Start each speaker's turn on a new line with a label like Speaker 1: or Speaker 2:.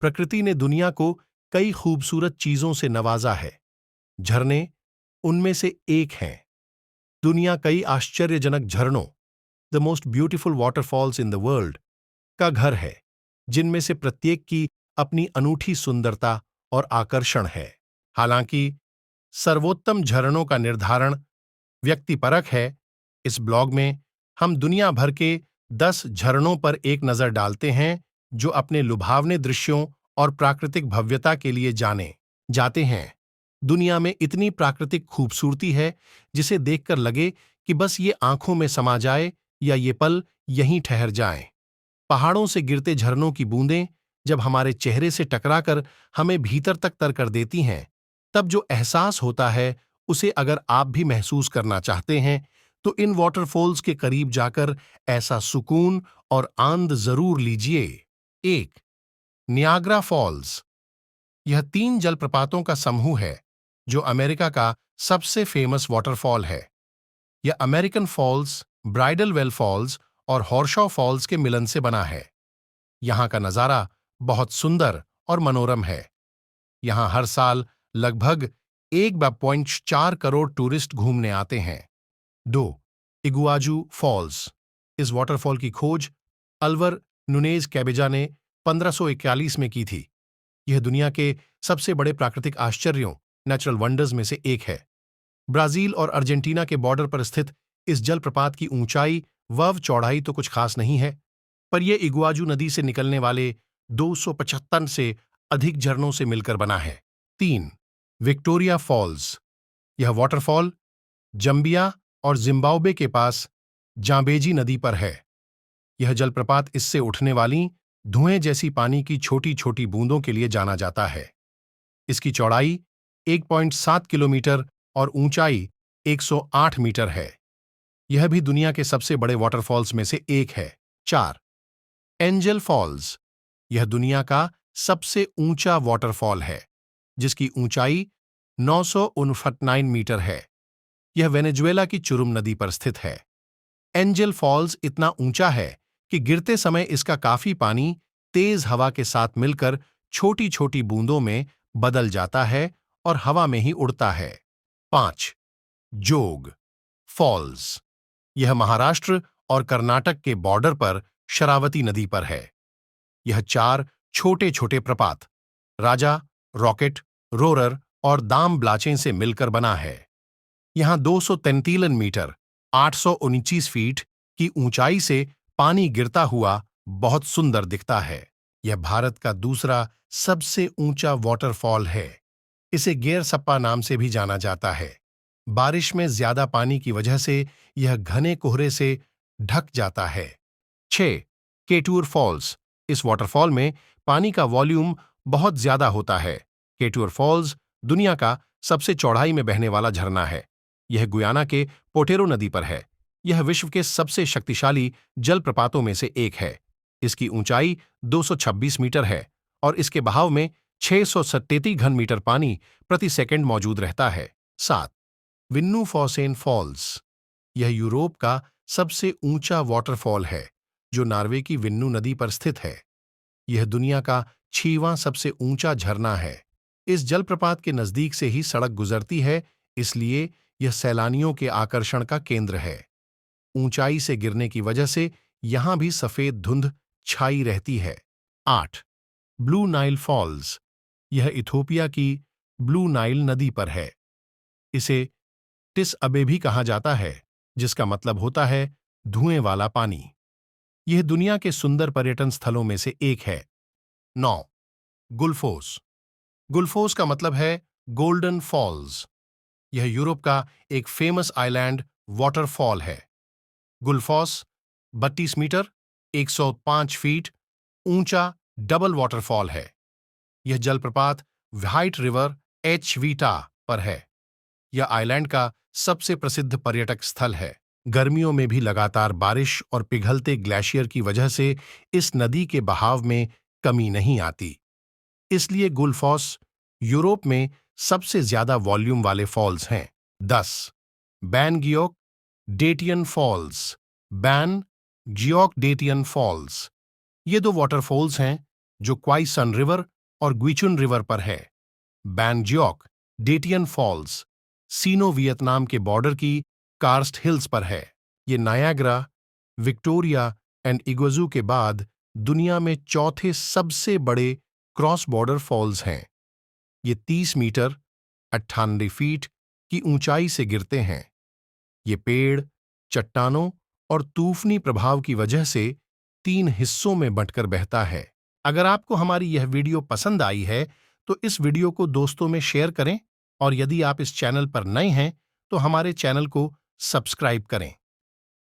Speaker 1: प्रकृति ने दुनिया को कई खूबसूरत चीजों से नवाजा है। झरने उनमें से एक हैं। दुनिया कई आश्चर्यजनक झरनों, the most beautiful waterfalls in the world, का घर है, जिनमें से प्रत्येक की अपनी अनूठी सुंदरता और आकर्षण है। हालांकि सर्वोत्तम झरनों का निर्धारण व्यक्तिपरक है, इस ब्लॉग में हम दुनिया भर के 10 झरनों पर एक नजर डालते हैं जो अपने लुभावने दृश्यों और प्राकृतिक भव्यता के लिए जाने जाते हैं। दुनिया में इतनी प्राकृतिक खूबसूरती है जिसे देखकर लगे कि बस ये आंखों में समा जाए या ये पल यहीं ठहर जाएं। पहाड़ों से गिरते झरनों की बूंदें जब हमारे चेहरे से टकराकर हमें भीतर तक तर कर देती हैं, तब जो एहसास होता है उसे अगर आप भी महसूस करना चाहते हैं तो इन वाटरफॉल्स के करीब जाकर ऐसा सुकून और आनंद जरूर लीजिए। 1. Niagara Falls. यह 3 जलप्रपातों का समूह है जो अमेरिका का सबसे फेमस वाटरफॉल है। यह American Falls, Bridal Veil Falls और हॉर्शॉ फॉल्स के मिलन से बना है। यहाँ का नज़ारा बहुत सुंदर और मनोरम है। यहाँ हर साल लगभग 1.4 करोड़ टूरिस्ट घूमने आते हैं। 2. Iguazu false. इस वाटरफॉल की खोज अल्वर नुनेज कैबेजा ने 1541 में की थी। यह दुनिया के सबसे बड़े प्राकृतिक आश्चर्यों, नेचुरल वंडर्स में से एक है। ब्राजील और अर्जेंटीना के बॉर्डर पर स्थित इस जलप्रपात की ऊंचाई व चौड़ाई तो कुछ खास नहीं है, पर यह इगुआजू नदी से निकलने वाले 275 से अधिक झरनों से मिलकर बना है। 3. Victoria Falls. यह वाटरफॉल जंबिया और जिम्बाब्वे के पास जांबेजी नदी पर है। यह जलप्रपात इससे उठने वाली धुएं जैसी पानी की छोटी छोटी बूंदों के लिए जाना जाता है। इसकी चौड़ाई 1.7 किलोमीटर और ऊंचाई 108 मीटर है। यह भी दुनिया के सबसे बड़े वाटरफॉल्स में से एक है। 4. Angel Falls. यह दुनिया का सबसे ऊंचा वाटरफॉल है, जिसकी ऊंचाई 959 मीटर है। यह वेनेजुएला की चुरुम नदी पर स्थित है। एंजल फॉल्स इतना ऊंचा है कि गिरते समय इसका काफी पानी तेज हवा के साथ मिलकर छोटी छोटी बूंदों में बदल जाता है और हवा में ही उड़ता है। 5. जोग फॉल्स। यह महाराष्ट्र और कर्नाटक के बॉर्डर पर शरावती नदी पर है। यह 4 छोटे छोटे प्रपात राजा, रॉकेट, रोरर और दाम ब्लाचें से मिलकर बना है। यहां 233 मीटर 829 फीट की ऊंचाई से पानी गिरता हुआ बहुत सुंदर दिखता है। यह भारत का दूसरा सबसे ऊंचा वाटरफॉल है। इसे गेरसप्पा नाम से भी जाना जाता है। बारिश में ज्यादा पानी की वजह से यह घने कोहरे से ढक जाता है। 6. केटूर फॉल्स। इस वाटरफॉल में पानी का वॉल्यूम बहुत ज्यादा होता है। केटूर फॉल्स दुनिया का सबसे चौड़ाई में बहने वाला झरना है। यह गुयाना के पोटेरो नदी पर है। यह विश्व के सबसे शक्तिशाली जलप्रपातों में से एक है। इसकी ऊंचाई 226 मीटर है और इसके बहाव में 637 घन मीटर पानी प्रति सेकंड मौजूद रहता है। 7. विन्नूफॉसेन फॉल्स। यह यूरोप का सबसे ऊंचा वाटरफॉल है जो नॉर्वे की विन्नू नदी पर स्थित है। यह दुनिया का 6वां सबसे ऊंचा झरना है। इस जलप्रपात के नजदीक से ही सड़क गुजरती है, इसलिए यह सैलानियों के आकर्षण का केंद्र है। ऊंचाई से गिरने की वजह से यहां भी सफेद धुंध छाई रहती है। 8. Blue Nile Falls. यह इथोपिया की ब्लू नाइल नदी पर है। इसे टिस अबे भी कहा जाता है, जिसका मतलब होता है धुएं वाला पानी। यह दुनिया के सुंदर पर्यटन स्थलों में से एक है। 9. गुल्फोस। गुल्फोस का मतलब है गोल्डन फॉल्स। यह यूरोप का एक फेमस आइलैंड वाटरफॉल है। गुल्फोस 32 मीटर 105 फीट ऊंचा डबल वाटरफॉल है। यह जलप्रपात व्हाइट रिवर एच-वीटा पर है। यह आइलैंड का सबसे प्रसिद्ध पर्यटक स्थल है। गर्मियों में भी लगातार बारिश और पिघलते ग्लेशियर की वजह से इस नदी के बहाव में कमी नहीं आती। इसलिए गुल्फोस यूरोप में सबसे ज्यादा वॉल्यूम वाले फॉल्स हैं। 10. Ban Gioc Detian falls. Ban Gioc Detian falls. ये 2 वाटरफॉल्स हैं जो क्वाई सन रिवर और ग्विचुन रिवर पर है। बैन जियोक, डेटियन फॉल्स, सीनो वियतनाम के बॉर्डर की कार्स्ट हिल्स पर है। ये नायाग्रा, विक्टोरिया एंड इग्वजू के बाद दुनिया में चौथे सबसे बड़े क्रॉस बॉर्डर फॉल्स हैं। ये 30 मीटर 98 फीट की ऊंचाई से गिरते हैं। ये पेड़, चट्टानों और तूफानी प्रभाव की वजह से 3 हिस्सों में बंटकर बहता है। अगर आपको हमारी यह वीडियो पसंद आई है तो इस वीडियो को दोस्तों में शेयर करें और यदि आप इस चैनल पर नए हैं तो हमारे चैनल को सब्सक्राइब करें।